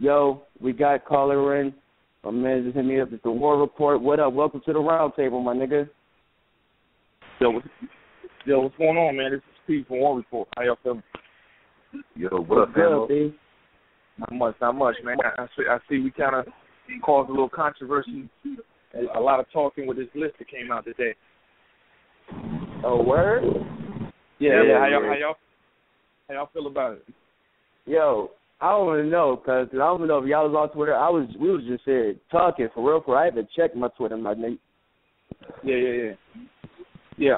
Yo, we got caller in. My man just hit me up. It's the War Report. What up? Welcome to the round table, my nigga. Yo, what's going on, man? This is Steve from War Report. How y'all feeling? Yo, what up, good, B? Not much, man. I see we kind of caused a little controversy, a lot of talking with this list that came out today. Oh, word? Yeah. How y'all feel about it? Yo, I don't even know, cause I don't even know if y'all was on Twitter. We was just here talking for real. I had to check my Twitter, my nigga. Yeah.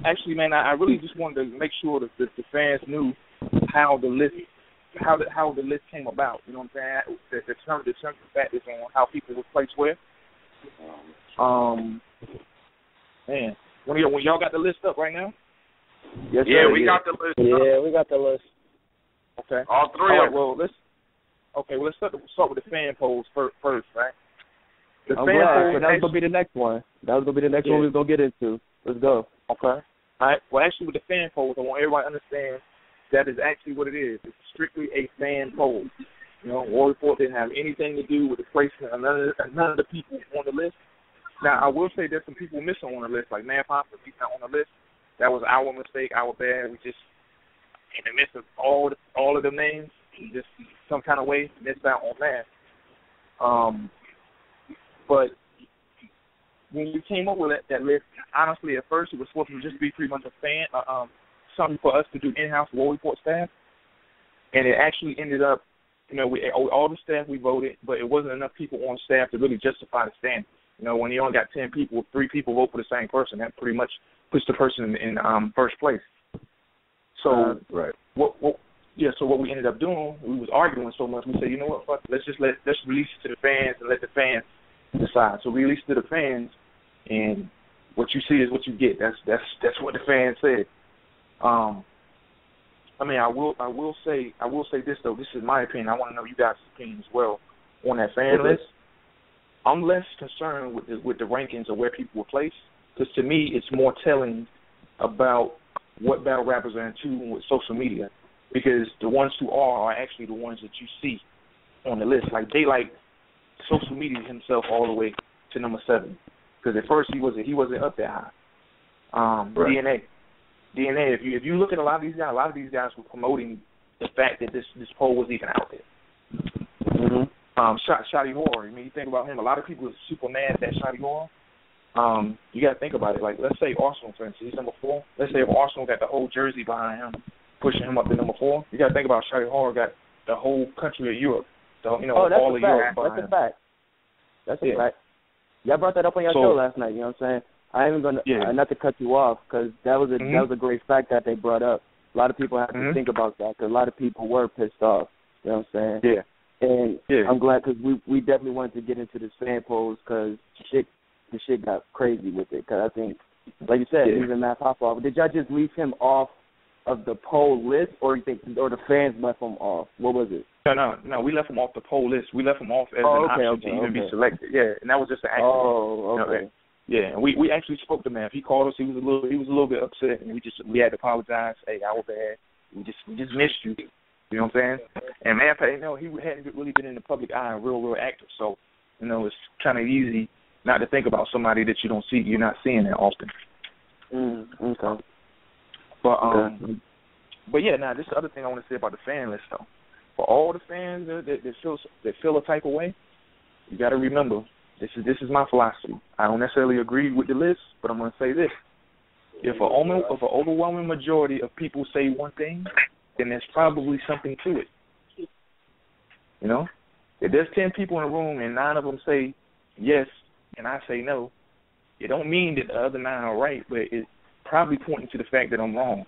Actually, man, I really just wanted to make sure that the fans knew how the list came about. You know what I'm saying? The term factors on how people were placed where. Man, when y'all got the list up right now? Yes, yeah, sir, we got the list. Yeah, we got the list. Okay. All three of them. Well, let's start with the fan polls first, right? The I'm fan glad, polls. so that was gonna be the next one. That was gonna be the next one we was gonna get into. Let's go. Okay. All right. Well, actually, with the fan polls, I want everybody to understand that is actually what it is. It's strictly a fan poll. You know, War Report didn't have anything to do with the placement of none of the people on the list. Now, I will say there's some people missing on the list, like Man Papa. He's not on the list. That was our mistake, our bad. We just, in the midst of all of the names, we just some kind of way missed out on that. But when we came up with that list, honestly, at first it was supposed to just be pretty much a fan, something for us to do in-house War Report staff, and it actually ended up, you know, all the staff we voted, but it wasn't enough people on staff to really justify the standard. You know, when you only got 10 people, 3 people vote for the same person, that pretty much puts the person in first place. So right. So what we ended up doing, we was arguing so much. We said, you know what, fuck, let's release it to the fans and let the fans decide. So we released it to the fans, and what you see is what you get. That's what the fans said. I mean, I will say this though. This is my opinion. I want to know you guys' opinion as well on that fan list. I'm less concerned with the rankings of where people were placed, because to me it's more telling about what battle rappers are in tune with social media, because the ones who are actually the ones that you see on the list. Like they social media himself all the way to number 7, because at first he wasn't up that high. Right. DIDNT. If you look at a lot of these guys were promoting the fact that this poll was even out there. Mm-hmm. Shotty Horror. I mean, you think about him. A lot of people are super mad at Shotty Horror. You got to think about it. Like, let's say Arsenal, for instance, he's number 4. Let's say if Arsenal got the whole jersey behind him, pushing him up to number 4. You got to think about Shotty Horror got the whole country of Europe. So, you know, all of Europe behind him. That's a fact. Y'all brought that up on your show last night. You know what I'm saying? I ain't even gonna not to cut you off, because that was a great fact that they brought up. A lot of people have to think about that, because a lot of people were pissed off. You know what I'm saying? Yeah. And I'm glad, because we definitely wanted to get into this fan polls, because the shit got crazy with it. Because I think, like you said, even Matt Popoff, did y'all just leave him off of the poll list, or the fans left him off? What was it? No, we left him off the poll list. We left him off as an option to even be selected. Yeah, and that was just an accident. Oh, okay. You know, yeah, and we actually spoke to Matt. He called us. He was a little bit upset, and we had to apologize. Hey, our bad. We just missed you. You know what I'm saying? And man, you know, he hadn't really been in the public eye, real active. So, you know, it's kind of easy not to think about somebody that you're not seeing that often. Okay. But yeah, now this is the other thing I want to say about the fan list though. For all the fans that feel a type of way, you got to remember, this is my philosophy. I don't necessarily agree with the list, but I'm going to say this: if an overwhelming majority of people say one thing, then there's probably something to it. You know, if there's 10 people in a room and 9 of them say yes and I say no, it don't mean that the other 9 are right, but it's probably pointing to the fact that I'm wrong.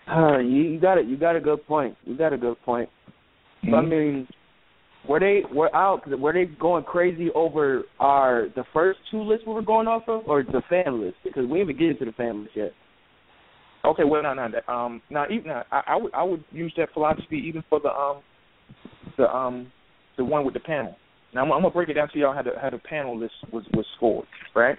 You got it. You got a good point. Mm-hmm. So, I mean, were they going crazy over the first 2 lists we were going off of, or the fan list? Because we haven't get into the fan list yet. Okay, well, I would use that philosophy even for the one with the panel. Now I'm gonna break it down to y'all how the panel list was scored, right?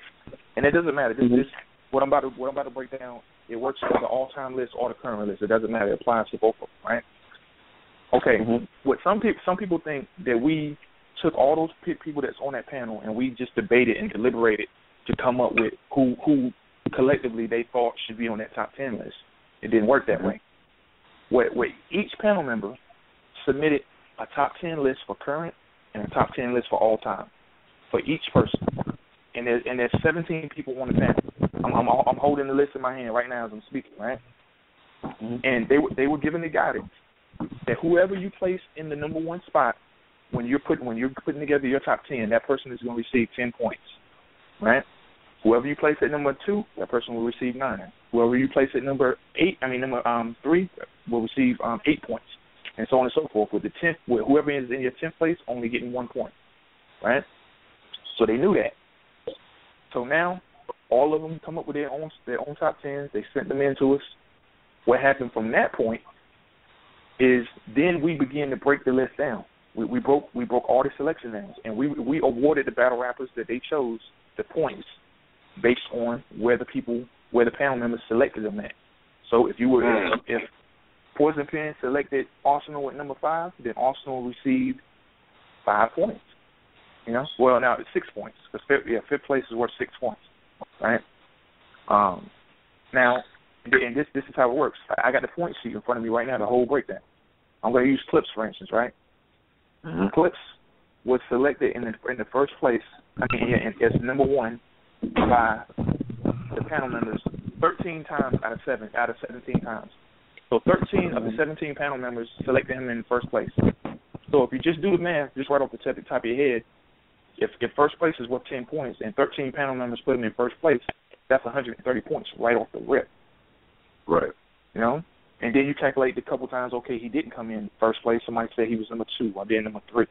And it doesn't matter. This what I'm about to break down. It works for the all-time list or the current list. It doesn't matter. It applies to both of them, right? Okay, what some people think that we took all those people that's on that panel and we just debated and deliberated to come up with who collectively they thought should be on that top 10 list. It didn't work that way. Where each panel member submitted a top 10 list for current and a top 10 list for all time for each person. And there's 17 people on the panel. I'm holding the list in my hand right now as I'm speaking, right? And they were given the guidance that whoever you place in the number one spot when you're putting together your top 10, that person is going to receive 10 points, right? Whoever you place at number 2, that person will receive 9. Whoever you place at number 3 will receive 8 points, and so on and so forth. With whoever is in your 10th place only getting 1 point, right? So they knew that. So now all of them come up with their own top 10s. They sent them in to us. What happened from that point is then we began to break the list down. We broke all the selection names, and we awarded the battle rappers that they chose the points based on where the panel members selected them at. So if Poison Pen selected Arsenal at number 5, then Arsenal received 5 points. You know, well now it's 6 points because fifth place is worth 6 points, right? Now, and this is how it works. I got the point sheet in front of me right now, the whole breakdown. I'm going to use Clips for instance, right? Clips was selected in the first place. As number 1 by the panel members 13 times out of 17 times. So 13 of the 17 panel members selected him in first place. So if you just do the math, just right off the top of your head, if first place is worth 10 points and 13 panel members put him in first place, that's 130 points right off the rip. Right. You know? And then you calculate the couple times, okay, he didn't come in first place. Somebody said he was number 2 or then number 3.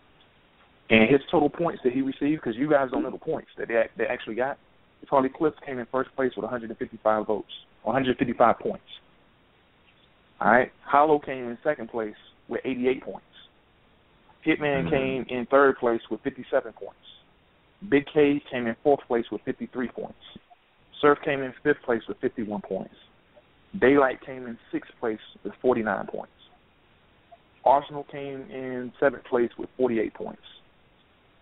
And his total points that he received, because you guys don't know the points that they actually got, Charlie Clips came in first place with 155 votes, 155 points. All right? Hollow came in second place with 88 points. Hitman came in third place with 57 points. Big K came in fourth place with 53 points. Surf came in fifth place with 51 points. Daylight came in sixth place with 49 points. Arsenal came in seventh place with 48 points.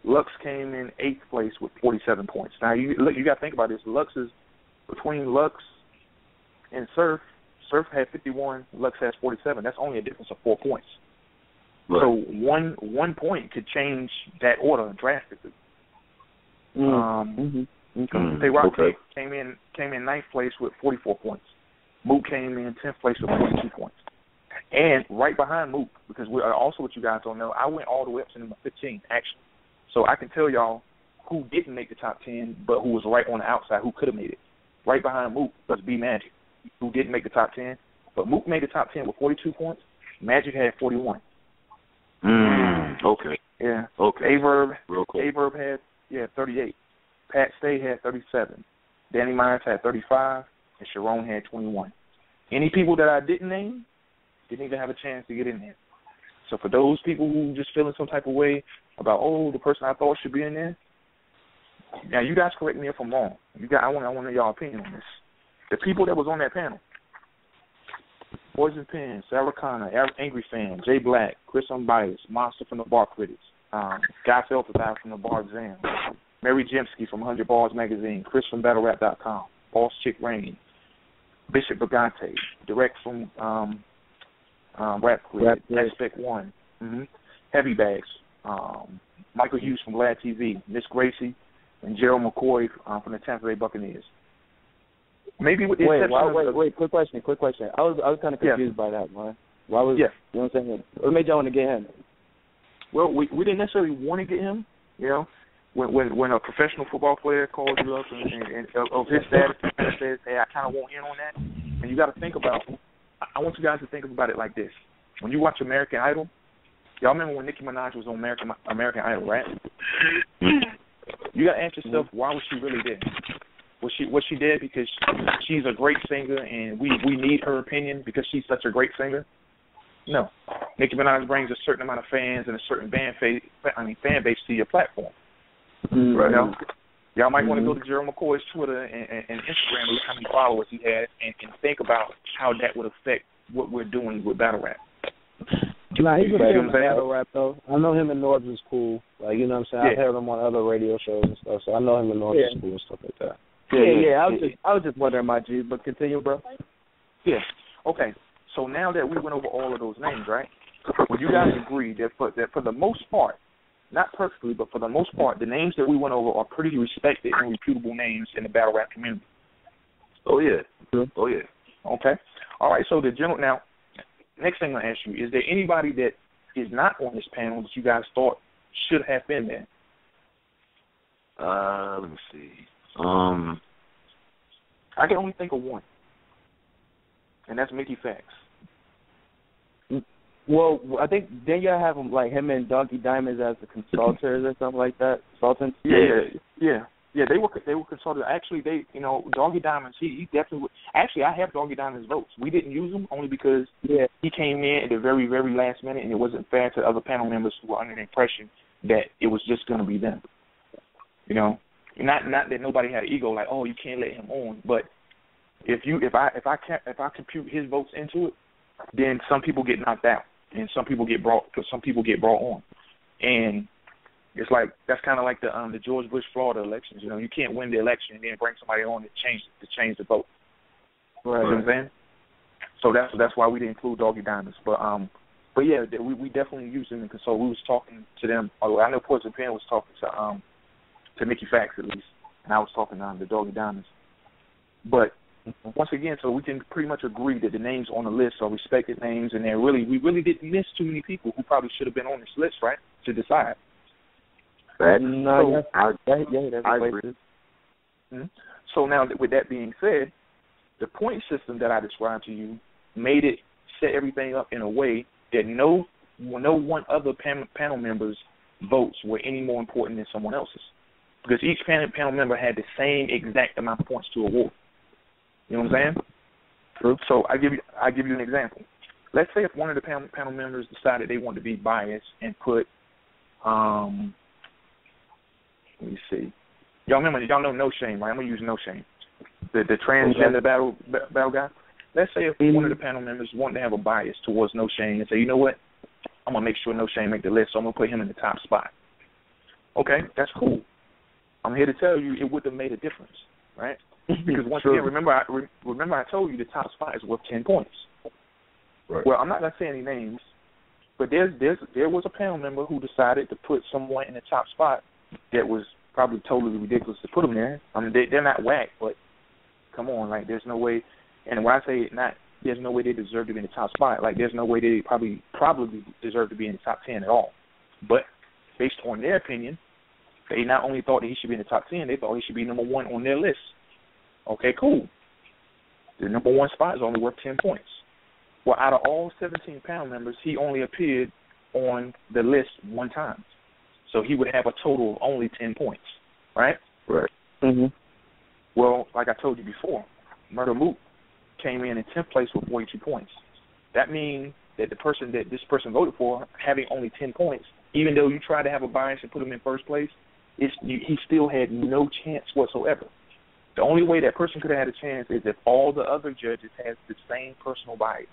Lux came in eighth place with 47 points. Now, you got to think about this. Between Lux and Surf, Surf had 51, Lux has 47. That's only a difference of 4 points. Right. So one point could change that order drastically. Rock came in ninth place with 44 points. Mook came in 10th place with 42 points. And right behind Mook, because also what you guys don't know, I went all the way up to number 15, actually. So I can tell y'all who didn't make the top 10, but who was right on the outside, who could have made it. Right behind Mook was B Magic, who didn't make the top 10. But Mook made the top 10 with 42 points. Magic had 41. Okay. Yeah. Okay. Averb cool. had 38. Pat Stay had 37. Danny Myers had 35. And Sharon had 21. Any people that I didn't name didn't even have a chance to get in there. So for those people who just feeling some type of way about, the person I thought should be in there, now you guys correct me if I'm wrong. I want y'all opinion on this. The people that was on that panel: Poison Pen, Sarah Connor, Angry Fan, Jay Black, Chris Unbiased, Monster from the Bar Critics, Guy Felterdine from the Bar Exam, Mary Jemsky from 100 Bars Magazine, Chris from BattleRap.com, Boss Chick Rainey, Bishop Bagante, Direct from Rap Quid, Aspect One, Heavy Bags, Michael Hughes from Vlad TV, Miss Gracie, and Gerald McCoy from the Tampa Bay Buccaneers. Maybe with the exception Wait, quick question. I was kind of confused by that, man. Why was you know what I'm saying? What made y'all want to get him? Well, we didn't necessarily want to get him, you know. When a professional football player calls you up and of his status and says, hey, I kind of want in on that, and you got to think about, I want you guys to think about it like this. When you watch American Idol, y'all remember when Nicki Minaj was on American Idol, right? You got to ask yourself, why was she really there? Was she there because she's a great singer and we need her opinion because she's such a great singer? No. Nicki Minaj brings a certain amount of fans and a certain fan base to your platform. Right. You know? Y'all might want to go to Gerald McCoy's Twitter and Instagram and look how many followers he has and think about how that would affect what we're doing with Battle Rap. Nah, he's a fan of saying? battle rap, though. I know him and Norbs is cool. Like, you know what I'm saying? I've heard him on other radio shows and stuff, so I know him and Norbs is cool and stuff like that. I was just wondering, my G, but continue, bro. Yeah. Okay. So now that we went over all of those names, right? Would you guys agree that for the most part, not perfectly, but for the most part, the names that we went over are pretty respected and reputable names in the battle rap community? Oh, yeah. Oh, yeah. Okay. All right. So now, next thing I'm going to ask you, is there anybody that is not on this panel that you guys thought should have been there? Let me see. I can only think of one, and that's Mickey Fax. Well, I think then you have him like him and Doggy Diamonds as the consultants or something like that. Consultants. Yeah. They were consulted. Actually, Doggy Diamonds. He definitely. Actually, I have Doggy Diamonds' votes. We didn't use them only because he came in at the very, very last minute, and it wasn't fair to other panel members who were under the impression that it was just going to be them. You know, not that nobody had an ego like, oh, you can't let him on, but if I compute his votes into it, then some people get knocked out and some people get brought on, and it's like that's kind of like the George Bush Florida elections. You know, you can't win the election and then bring somebody on to change the vote. Right. You know what I'm saying? So that's why we didn't include Doggy Diamonds, but yeah, we definitely used them in consult. We was talking to them. I know Poison Pen was talking to Mickey Fax at least, and I was talking to Doggy Diamonds. But once again, so we can pretty much agree that the names on the list are respected names, and we really didn't miss too many people who probably should have been on this list, right, to decide. I agree. Mm-hmm. So now, with that being said, the point system that I described to you made it set everything up in a way that no one other panel member's votes were any more important than someone else's, because each panel member had the same exact amount of points to award. You know what I'm saying? True. So I give you an example. Let's say if one of the panel members decided they wanted to be biased and put, let me see. Y'all know No Shame, right? I'm gonna use No Shame, the transgender battle guy. Let's say if one of the panel members wanted to have a bias towards No Shame and say, you know what, I'm gonna make sure No Shame make the list, so I'm gonna put him in the top spot. Okay, that's cool. I'm here to tell you it would have made a difference, right? Because once again, remember I told you the top spot is worth 10 points. Right. Well, I'm not gonna say any names, but there was a panel member who decided to put someone in the top spot that was probably totally ridiculous to put them there. I mean, they're not whack, but come on, like there's no way. And when I say there's no way they deserve to be in the top spot. Like there's no way they probably deserve to be in the top 10 at all. But based on their opinion, they not only thought that he should be in the top 10, they thought he should be number one on their list. Okay, cool. The number one spot is only worth 10 points. Well, out of all 17 panel members, he only appeared on the list one time. So he would have a total of only 10 points, right? Right. Mm-hmm. Well, like I told you before, Murder Mook came in 10th place with 42 points. That means that the person that this person voted for, having only 10 points, even though you tried to have a bias and put him in first place, he still had no chance whatsoever. The only way that person could have had a chance is if all the other judges had the same personal bias.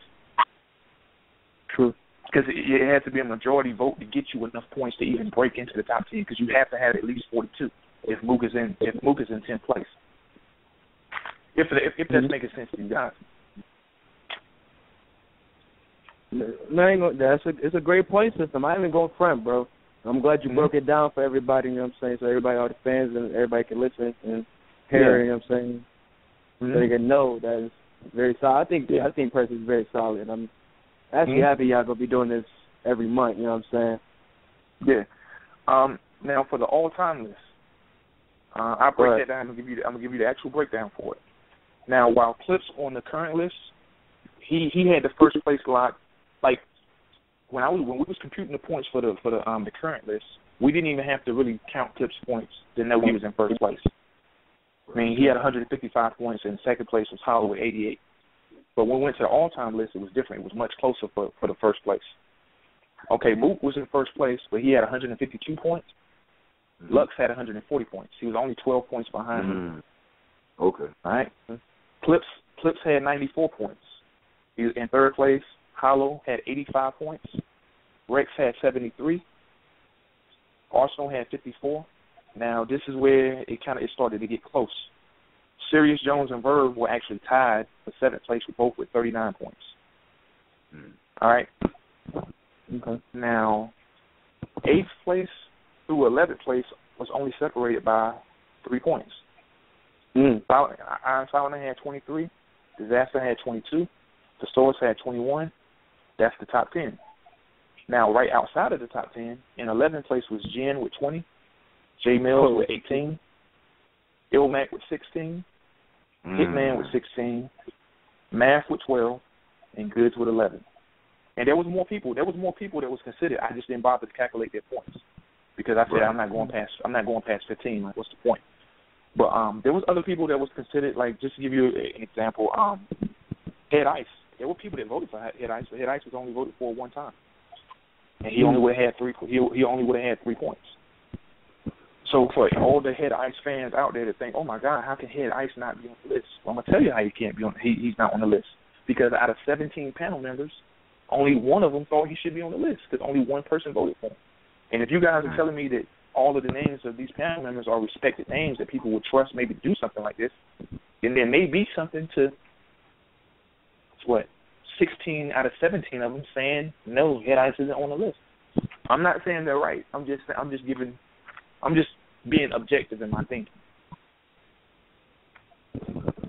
True. Because it had to be a majority vote to get you enough points to even break into the top 10, because you have to have at least 42 if Mook is in 10th place. If that's making sense to you guys. No, it's a great point system. I ain't even going front, bro. I'm glad you broke it down for everybody, you know what I'm saying, so everybody, all the fans, and everybody can listen and hear, you know what I'm saying, so they can know that it's very solid. I think Percy is very solid. I'm actually happy y'all going to be doing this every month, you know what I'm saying? Yeah. Now, for the all-time list, I'll break that down. I'm gonna give you the actual breakdown for it. Now, while Clips on the current list, he had the first place lot. Like when we was computing the points for the current list, we didn't even have to really count Clips' points to know he was in first place. I mean, he had 155 points, and second place was Hollow with 88. But when we went to the all-time list, it was different. It was much closer for the first place. Okay, Mook was in first place, but he had 152 points. Lux had 140 points. He was only 12 points behind him. Okay. All right. Clips had 94 points. He was in third place. Hollow had 85 points. Rex had 73. Arsenal had 54. Now, this is where it started to get close. Sirius Jones and Verb were actually tied for 7th place, with both with 39 points. All right. Okay. Now, 8th place through 11th place was only separated by 3 points. Iron Silent had 23. Disaster had 22. The Source had 21. That's the top 10. Now, right outside of the top 10, in 11th place was Jen with 20. J Mills with 18. Ilmac with 16. Hitman with 16. Math with 12. And Goods with 11. And there was more people. There was more people that was considered. I just didn't bother to calculate their points because I said I'm not going past 15. Like, what's the point? But there was other people that was considered. Like, just to give you an example, Head Ice. There were people that voted for Head Ice, but Head Ice was only voted for one time, and he only would have had 3. He only would have had 3 points. So for all the Head Ice fans out there that think, oh my God, how can Head Ice not be on the list? Well, I'm gonna tell you how he can't be on. He's not on the list because out of 17 panel members, only one of them thought he should be on the list because only one person voted for him. And if you guys are telling me that all of the names of these panel members are respected names that people would trust maybe to do something like this, then there may be something to 16 out of 17 of them saying no, Head Ice isn't on the list. I'm not saying they're right. I'm just being objective in my thinking.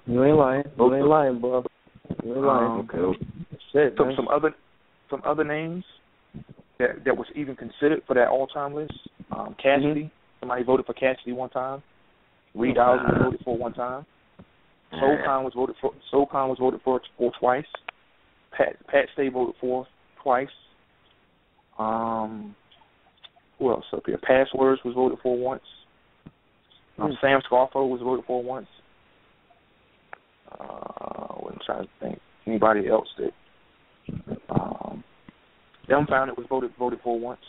You ain't lying. You ain't lying, bro. You ain't lying. Okay. Shit, so some other names that was even considered for that all-time list. Cassidy, somebody voted for Cassidy one time. Reed Dowles was voted for one time. Soulcon was voted for twice. Pat Stay voted for twice. Who else up here? Passwords was voted for once. Sam Scarfo was voted for once. I'm trying to think anybody else that Dumbfounded was voted for once.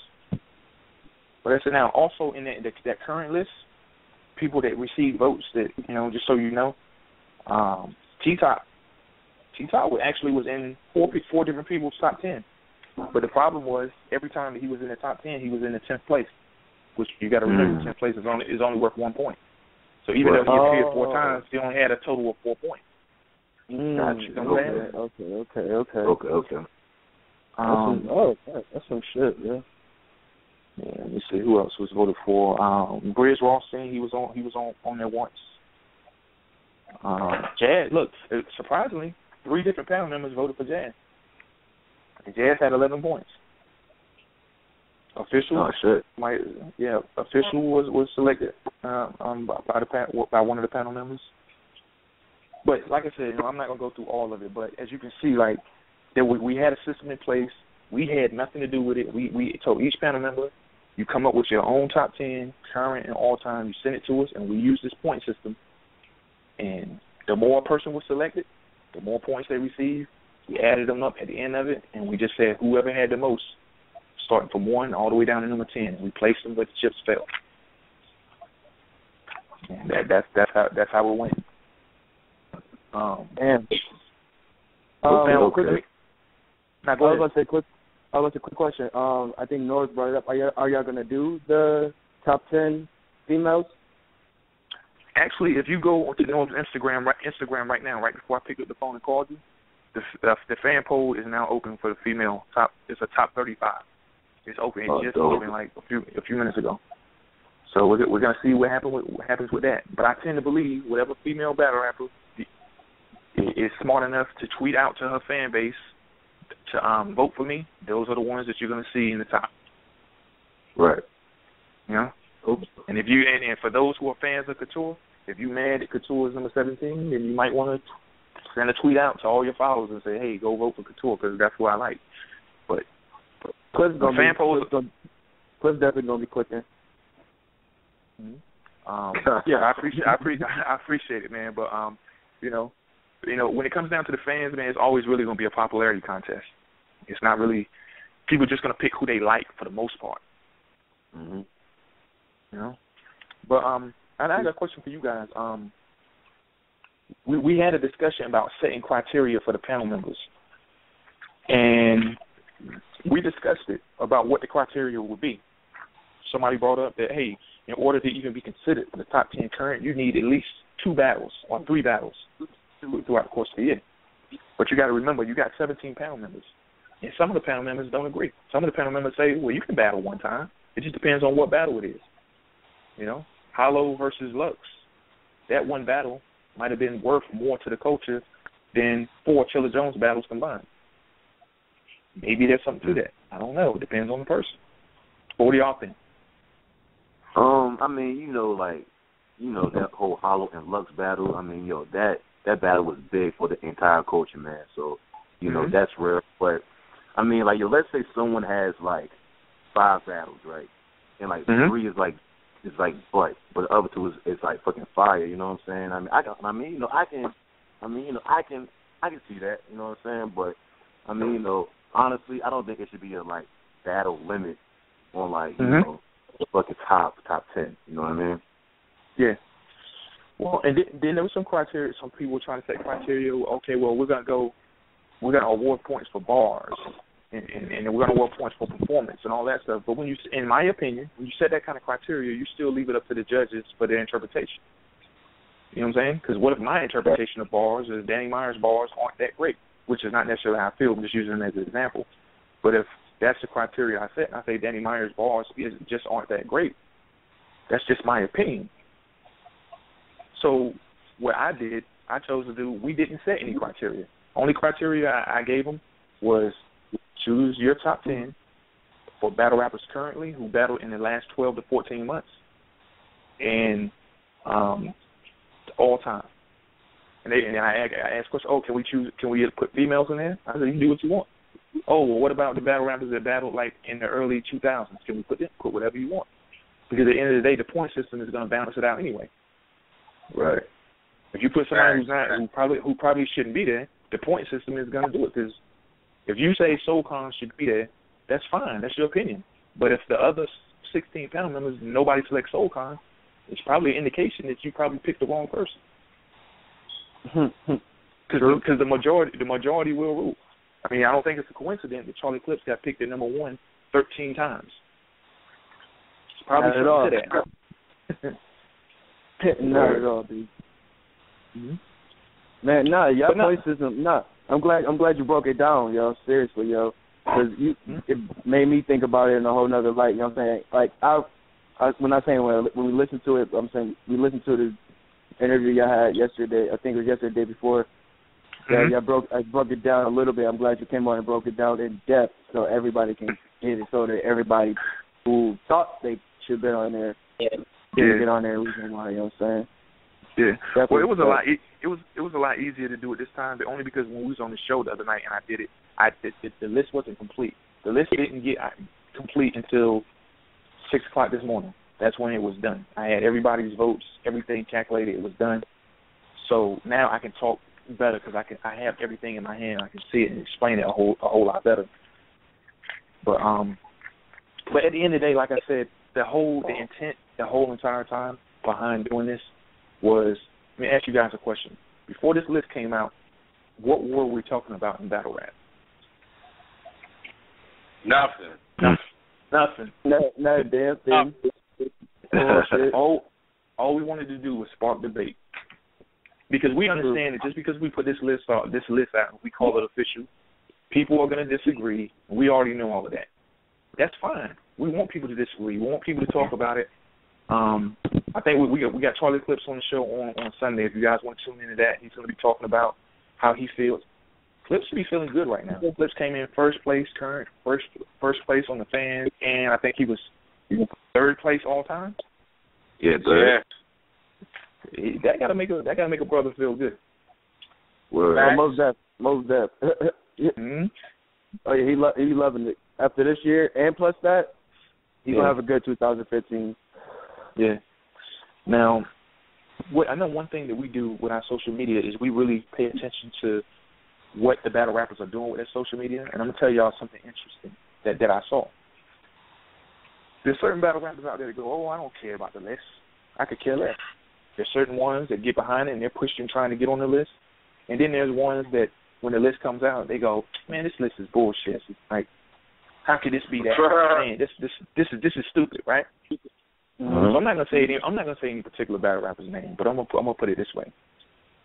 But that's it now. Also in that current list, people that received votes that, just so you know, T-Top actually was in four different people's top 10. But the problem was every time that he was in the top 10, he was in the 10th place, which you got to remember, 10th place is only worth 1 point. So even though he appeared 4 times, he only had a total of 4 points. Gotcha. Okay. That's some shit, yeah. Yeah, let me see who else was voted for. Briz Rothstein, he was on there once. Jazz, look, surprisingly, 3 different panel members voted for Jazz. And Jazz had 11 points. Official, official was selected by one of the panel members. But like I said, I'm not gonna go through all of it. But as you can see, like we had a system in place. We had nothing to do with it. We told each panel member, you come up with your own top 10, current and all time. You send it to us, and we use this point system. And the more a person was selected, the more points they received. We added them up at the end of it, and we just said whoever had the most, starting from 1 all the way down to number 10. We placed them where the chips fell. And that's how it went. Damn. Okay. Now go ahead. I was a quick question. I think Norris brought it up. Are y'all gonna do the top 10 females? Actually, if you go onto Norm's Instagram right now, right before I picked up the phone and called you, the fan poll is now open for the female top. It's a top 35. It's open. It just opened like a few minutes ago. So we're gonna see what happens with that. But I tend to believe whatever female battle rapper is smart enough to tweet out to her fan base to vote for me, those are the ones that you're gonna see in the top. Right. Oops. And if you and for those who are fans of Couture, if you mad that Couture is number 17, then you might want to send a tweet out to all your followers and say, "Hey, go vote for Couture because that's who I like." But Cliff's definitely gonna be clicking. Yeah, I appreciate it, man. But when it comes down to the fans, man, it's always really gonna be a popularity contest. It's not really people just gonna pick who they like for the most part. But I got a question for you guys. We had a discussion about setting criteria for the panel members, and we discussed it about what the criteria would be. Somebody brought up that, hey, in order to even be considered the top 10 current, you need at least 2 battles or 3 battles throughout the course of the year. But you got to remember, you got 17 panel members. And some of the panel members don't agree. Some of the panel members say, well, you can battle one time. It just depends on what battle it is. You know, Hollow versus Lux. That one battle might have been worth more to the culture than 4 Chilla Jones battles combined. Maybe there's something to that. I don't know. It depends on the person. What do y'all think? I mean, that whole Hollow and Lux battle, I mean, that battle was big for the entire culture, man. So, that's rare. But, I mean, let's say someone has, 5 battles, right? And, 3 is, but the other 2 is fucking fire, you know what I'm saying? I can see that, you know what I'm saying? But, I mean, honestly, I don't think it should be a, battle limit on, fucking top 10, you know what I mean? Yeah. Well, and then there was some criteria. Some people were trying to set criteria. Okay, well, we're gonna award points for bars, and we're gonna award points for performance and all that stuff. But in my opinion, when you set that kind of criteria, you still leave it up to the judges for their interpretation. You know what I'm saying? Because what if my interpretation of bars is Danny Myers' bars aren't that great, which is not necessarily how I feel. I'm just using them as an example. But if that's the criteria I set, and I say Danny Myers' bars just aren't that great, that's just my opinion. So what I chose to do, we didn't set any criteria. Only criteria I gave them was choose your top 10 for battle rappers currently who battled in the last 12 to 14 months and all time. And I asked questions, can we put females in there? I said, you can do what you want. Oh, well, what about the battle rappers that battled in the early 2000s? Can we put whatever you want? Because at the end of the day, the point system is going to balance it out anyway. Right. If you put somebody who probably shouldn't be there, the point system is going to do it. Because if you say SoulCon should be there, that's fine. That's your opinion. But if the other 16 panel members, nobody selects SoulCon, it's probably an indication that you probably picked the wrong person. Because the majority will rule. I mean, I don't think it's a coincidence that Charlie Clips got picked at number 1 13 times. It's probably something to that. Not at all, dude. Man, y'all point system. I'm glad you broke it down, yo. Seriously, yo, because it made me think about it in a whole nother light. You know what I'm saying? When we listened to it, I'm saying we listened to the interview y'all had yesterday. I think it was yesterday, day before. Yeah, I broke it down a little bit. I'm glad you came on and broke it down in depth so everybody can get it, so that everybody who thought they should have been on there get on there. Reason why, you know what I'm saying? Yeah. Definitely. Well, it was a lot. It was a lot easier to do it this time, but only because when we was on the show the other night and I did it, the list wasn't complete. The list didn't get complete until 6:00 this morning. That's when it was done. I had everybody's votes, everything calculated. It was done. So now I can talk better because I have everything in my hand. I can see it and explain it a whole lot better. But at the end of the day, like I said, the intent the whole entire time behind doing this was, let me ask you guys a question. Before this list came out, what were we talking about in battle rap? Nothing. Not a damn thing. All we wanted to do was spark debate. Because we understand that just because we put this list out, we call it official, people are going to disagree, and we already know all of that. That's fine. We want people to disagree. We want people to talk about it. I think we got Charlie Clips on the show on Sunday. If you guys want to tune into that, he's going to be talking about how he feels. Clips should be feeling good right now. Clips came in first place place on the fans, and I think he was 3rd place all time. Yeah, third. Yeah. That gotta make a brother feel good. Most def. Mm-hmm. Oh yeah, he loving it after this year, and plus that, he's gonna have a good 2015. Yeah. Now, I know one thing that we do with our social media is we really pay attention to what the battle rappers are doing with their social media, and I'm gonna tell y'all something interesting that I saw. There's certain battle rappers out there that go, I don't care about the list. I could care less. There's certain ones that get behind it and they're pushing, trying to get on the list. And then there's ones that when the list comes out, they go, man, this list is bullshit. Like, How could this be that? Man, this is stupid, right? So I'm not gonna say any particular battle rapper's name, but I'm gonna put it this way.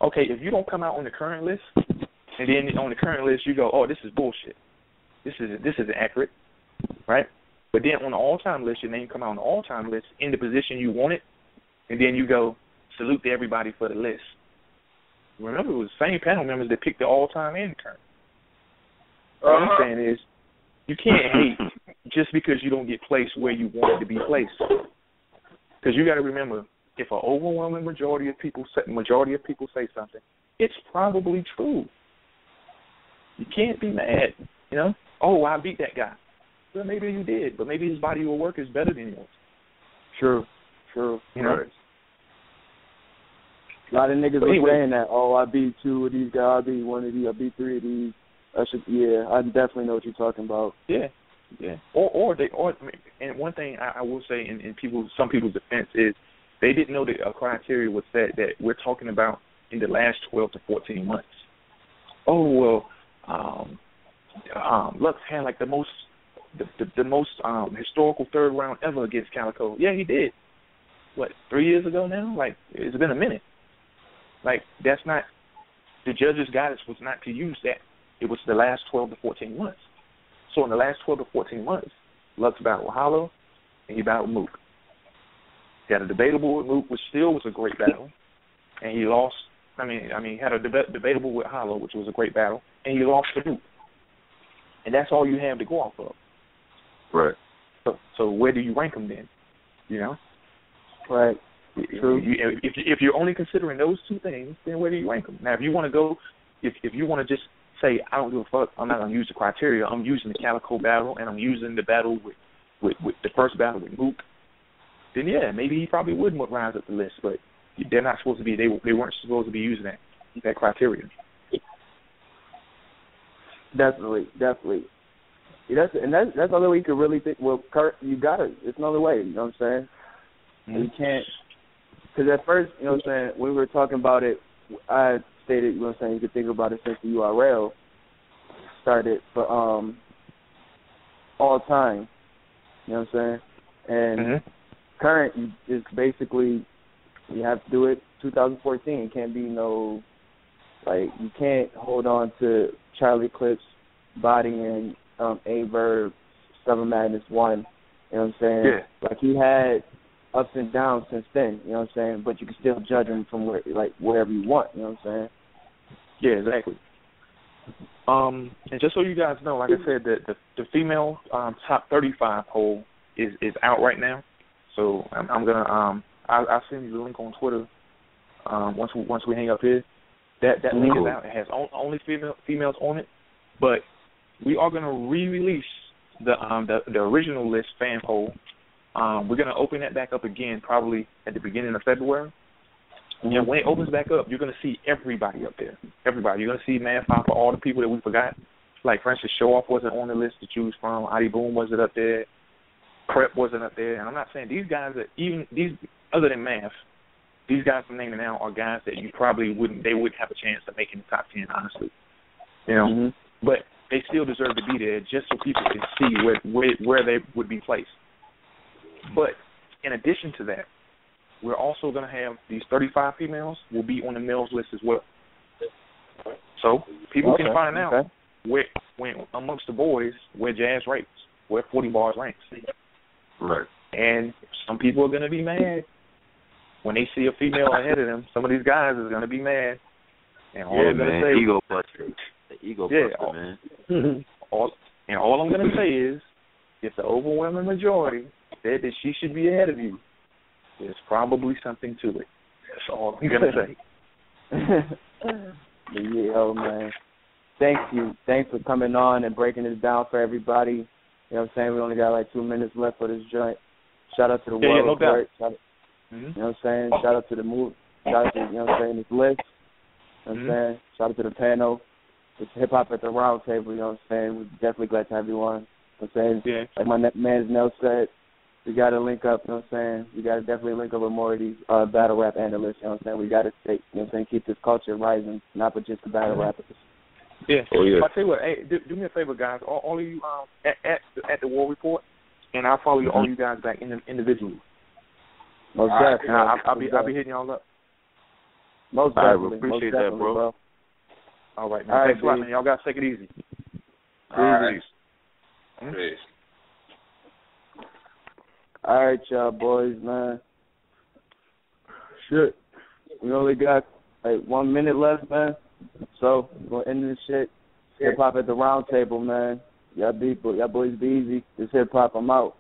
Okay, if you don't come out on the current list, and then on the current list you go, oh, this is bullshit. This isn't accurate, right? But then on the all-time list, your name come out on the all-time list in the position you want it, and then you go, salute to everybody for the list. Remember, it was the same panel members that picked the all-time and the current. What I'm saying is, you can't hate just because you don't get placed where you wanted to be placed. Because you got to remember, if an overwhelming majority of people say something, it's probably true. You can't be mad, you know? Oh, I beat that guy. Well, maybe you did, but maybe his body of work is better than yours. True. You know? Right. A lot of niggas are saying that, oh, I beat 2 of these guys, I beat 1 of these, I beat 3 of these. I definitely know what you're talking about. Yeah. And one thing I will say in some people's defense is they didn't know that a criteria was set that we're talking about in the last 12 to 14 months. Oh well, Lux had like the most historical third round ever against Calico. Yeah, he did. What, 3 years ago now? Like, it's been a minute. Like, that's not, the judge's guidance was not to use that. It was the last 12 to 14 months. So in the last 12 to 14 months, Lux battled Hollow, and he battled Mook. He had a debatable with Mook, which still was a great battle, and he lost. He had a debatable with Hollow, which was a great battle, and he lost to Mook. And that's all you have to go off of. Right. So where do you rank them then? You know? Right. True. If you're only considering those two things, then where do you rank them? Now, if you want to go, if you want to just say, I don't give a fuck, I'm not going to use the criteria, I'm using the Calico battle, and I'm using the battle with the first battle with Mook, then yeah, maybe he probably would rise up the list, but they're not supposed to be, they weren't supposed to be using that criteria. Definitely. Yeah, that's the only way you could really think, well, Kurt, you got it. It's another way, you know what I'm saying? Mm-hmm. You can't, because at first, you know what I'm saying, when we were talking about it, I stated, you know what I'm saying, you could think about it since the URL started for all time, you know what I'm saying? And current is basically, you have to do it 2014. It can't be no, like, you can't hold on to Charlie Clip's body and A-Verb 7 Madness 1, you know what I'm saying? Yeah. Like, he had ups and downs since then, you know what I'm saying? But you can still judge him from wherever you want, you know what I'm saying? Yeah, exactly. And just so you guys know, like I said, the female top 35 poll is out right now. So I'm gonna I'll send you the link on Twitter once we hang up here. That link is out. It has only females on it, but we are gonna re-release the original list fan poll. We're gonna open that back up again probably at the beginning of February. And when it opens back up, you're going to see everybody up there. Everybody. You're going to see Mad Papa, all the people that we forgot. Like, for instance, Show Off wasn't on the list to choose from. Adi Boom wasn't up there. Prep wasn't up there. And I'm not saying these guys other than Math, these guys I'm naming now are guys that you probably wouldn't have a chance of making the top 10, honestly. You know? But they still deserve to be there just so people can see where they would be placed. But in addition to that, we're also going to have these 35 females will be on the males list as well. So people can find out when amongst the boys where Jazz ranks, where 40 Bars ranks. Right. And some people are going to be mad when they see a female ahead of them. Some of these guys are going to be mad. And all I'm going to say, ego buster. The ego buster, man. All I'm going to say is, if the overwhelming majority said that she should be ahead of you, there's probably something to it. That's all I'm going to say. Yo, man. Thank you. Thanks for coming on and breaking this down for everybody. You know what I'm saying? We only got like 2 minutes left for this joint. Shout out to the World Report. You know what I'm saying? Shout out to the move. Shout out to, you know what I'm saying, this list. You know what I'm saying? Shout out to the panel. It's hip-hop at the round table, you know what I'm saying? We're definitely glad to have you on. You know what I'm saying? Like my man Nell said, we got to link up, you know what I'm saying? We got to definitely link up with more of these battle rap analysts, you know what I'm saying? We got to stay, you know what I'm saying, keep this culture rising, not but just the battle rappers. Yeah. Oh, yeah. But I tell you what, hey, do me a favor, guys. All of you at the War Report, and I'll follow you all you guys back individually. Most definitely. I'll be hitting y'all up. Most definitely. Appreciate Most that, definitely, bro. All right, man. All right, Thanks a lot, man. Y'all guys take it easy. All right. Peace. All right, y'all boys, man. Shit. We only got 1 minute left, man. So we're gonna end this shit. Hip hop at the round table, man. Y'all boys be easy. This hip hop, I'm out.